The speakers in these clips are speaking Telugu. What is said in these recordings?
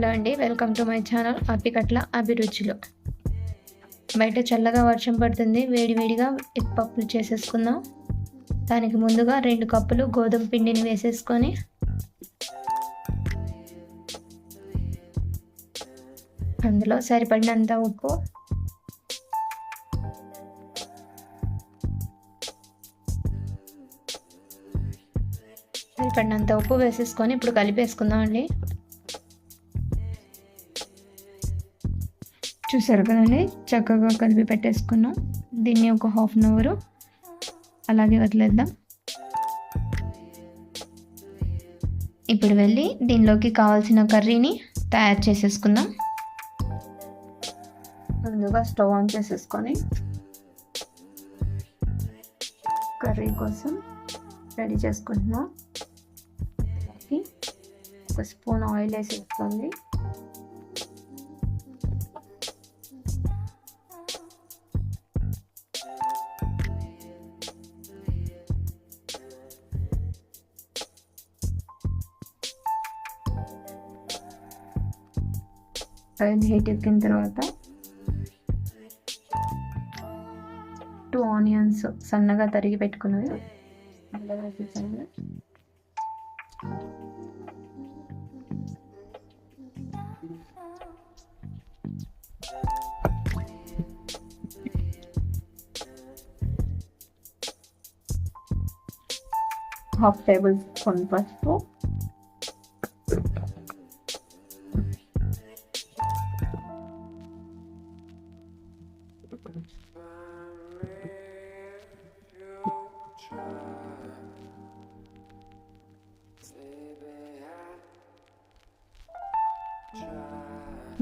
హలో అండి, welcome to my channel Appikatla అభిరుచులు. బయట చల్లగా వర్షం పడుతుంది. వేడివేడిగా ఎగ్ పప్పులు చేసేసుకుందాం. దానికి ముందుగా 2 కప్పులు గోధుమ పిండిని వేసేసుకొని అందులో సరిపడినంత ఉప్పు, వేసేసుకొని ఇప్పుడు కలిపేసుకుందాం అండి. చూసారు కదండి, చక్కగా కలిపి పెట్టేసుకున్నాం. దీన్ని ఒక హాఫ్ అన్ అవర్ అలాగే వదిలేద్దాం. ఇప్పుడు వెళ్ళి దీనిలోకి కావాల్సిన కర్రీని తయారు చేసేసుకుందాం. ముందుగా స్టవ్ ఆన్ చేసేసుకొని కర్రీ కోసం రెడీ చేసుకుంటున్నాం. ఒక స్పూన్ ఆయిల్ వేసేసుకోండి. ఆయిల్ హీట్ ఎక్కిన తర్వాత 2 ఆనియన్స్ సన్నగా తరిగి పెట్టుకున్నవి అందులో వేసేసాను. హాఫ్ టేబుల్ స్పూన్ పసుపు,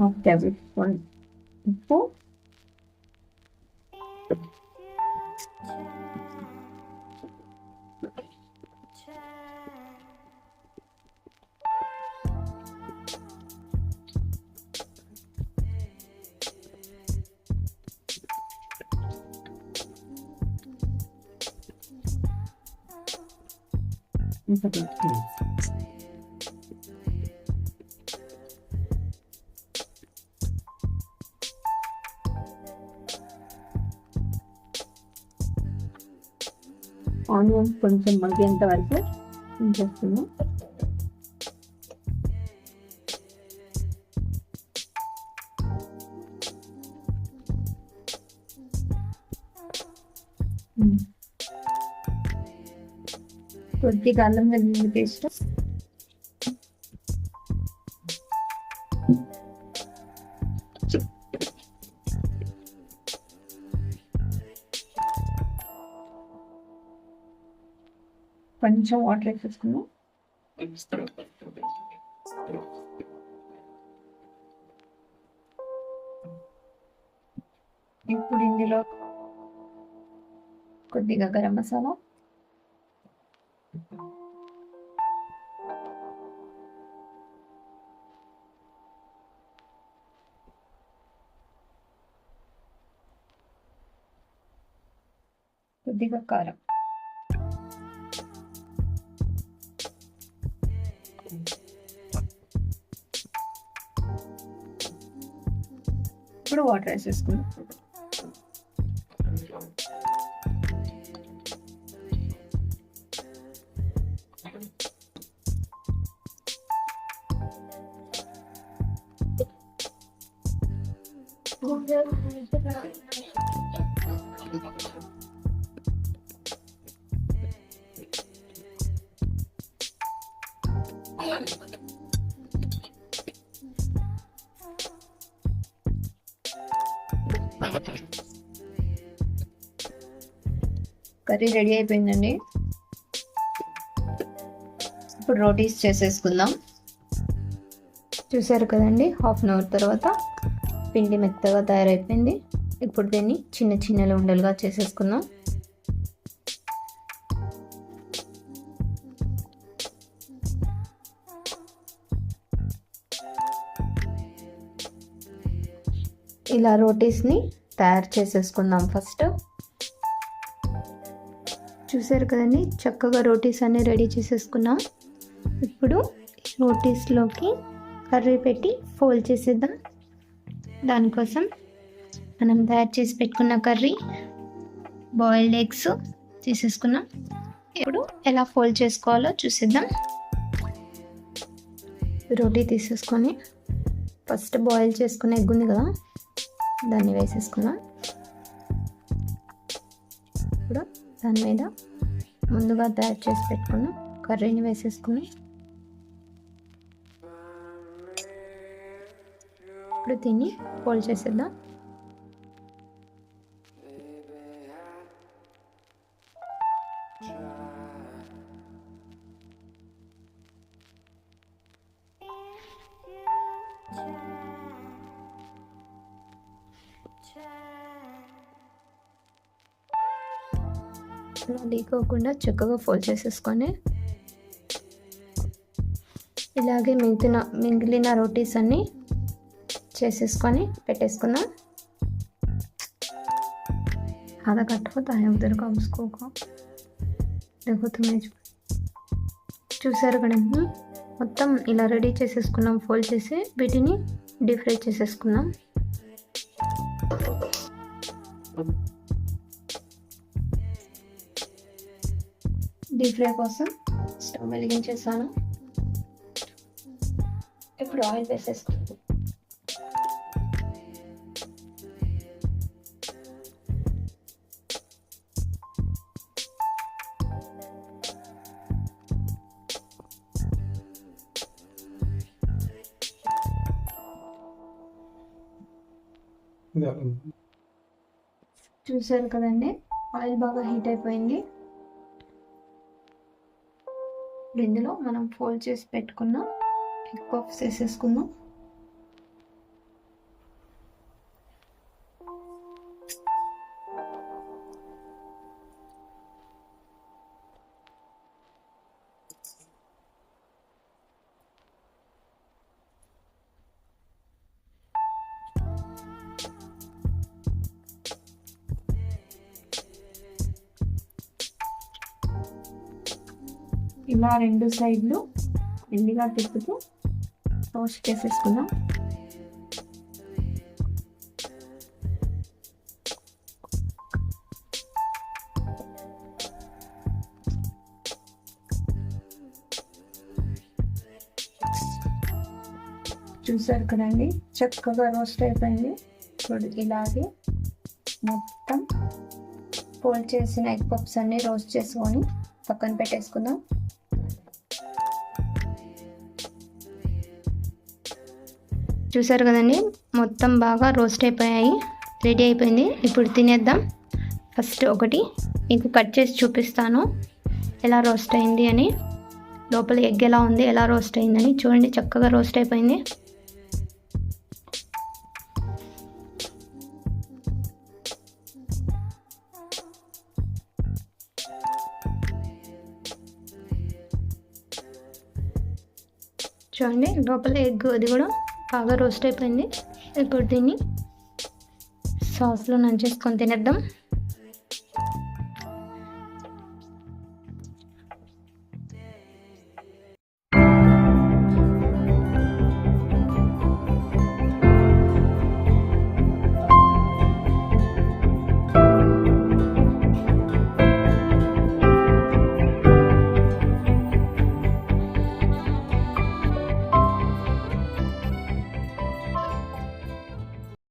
హాఫ్ టేబుల్ స్పూన్ ఉప్పు, ఆనియన్ కొంచెం మగ్గేంత వరకు ఉంచేస్తున్నాం. కొద్దిగా అల్లం వెల్లుల్లి పేస్ట్, కొంచెం వాటర్ వేసేసుకున్నాం. ఇప్పుడు ఇందులో కొద్దిగా గరం మసాలా, కొద్దిగా కారం, ఇప్పుడు వాటర్ వేసేసుకున్నాం. కర్రీ రెడీ అయిపోయిందండి. ఇప్పుడు రోటీస్ చేసేసుకుందాం. చూసారు కదండి, హాఫ్ అన్ అవర్ తర్వాత పిండి మెత్తగా తయారైపోయింది. ఇప్పుడు దీన్ని చిన్న చిన్న ఉండలుగా చేసేసుకుందాం. ఇలా రోటీస్ని తయారు చేసేసుకుందాం. ఫస్ట్ చూసారు కదండి, చక్కగా రోటీస్ అన్నీ రెడీ చేసేసుకున్నాం. ఇప్పుడు రోటీస్లోకి కర్రీ పెట్టి ఫోల్డ్ చేసేద్దాం. దానికోసం మనం తయారు చేసి పెట్టుకున్న కర్రీ, బాయిల్డ్ ఎగ్స్ తీసేసుకున్నాం. ఇప్పుడు ఎలా ఫోల్డ్ చేసుకోవాలో చూసేద్దాం. రోటీ తీసేసుకొని ఫస్ట్ బాయిల్ చేసుకునే ఎగ్ ఉంది కదా, దాన్ని వేసేసుకున్నాం. ఇప్పుడు దాని మీద ముందుగా తయారు చేసి పెట్టుకున్న కర్రీని వేసేసుకుని ఇప్పుడు దీన్ని ఫోల్డ్ చేసేద్దాం. లీకోకుండా చక్కగా ఫోల్డ్ చేసేసుకొని ఇలాగే మిగిలిన రోటీస్ అన్నీ చేసేసుకొని పెట్టేసుకున్నాం. आधा कट होता है उधर का, उसको को देखो तुम्हें చూసారు కదండి. మొత్తం ఇలా రెడీ చేసేసుకున్నాం. ఫోల్డ్ చేసి వీటిని డీప్ ఫ్రై చేసేసుకున్నాం. డీప్ ఫ్రై కోసం స్టవ్ వెలిగించేసాను. ఇప్పుడు ఆయిల్ వేసేసుకున్నాం. చూసారు కదండి, ఆయిల్ బాగా హీట్ అయిపోయింది. ఇందులో మనం ఫోల్డ్ చేసి పెట్టుకున్న ఎగ్ పఫ్స్ వేసేసుకుందాం. ఇలా రెండు సైడ్లు మెల్లిగా తిప్పుతూ రోస్ట్ చేసేసుకుందాం. చూసారు కదండి, చక్కగా రోస్ట్ అయిపోయింది. ఇప్పుడు ఇలాగే మొత్తం ఫోల్డ్ చేసిన ఎగ్ పఫ్స్ అన్ని రోస్ట్ చేసుకొని పక్కన పెట్టేసుకుందాం. చూసారు కదండి, మొత్తం బాగా రోస్ట్ అయిపోయాయి, రెడీ అయిపోయింది. ఇప్పుడు తినేద్దాం. ఫస్ట్ ఒకటి మీకు కట్ చేసి చూపిస్తాను ఎలా రోస్ట్ అయింది అని. లోపల ఎగ్ ఎలా ఉంది, ఎలా రోస్ట్ అయిందని చూడండి. చక్కగా రోస్ట్ అయిపోయింది. చూడండి, లోపల ఎగ్ అది కూడా బాగా రోస్ట్ అయిపోయింది. ఇప్పుడు దీన్ని సాస్లో నంచేసుకొని తినేద్దాం.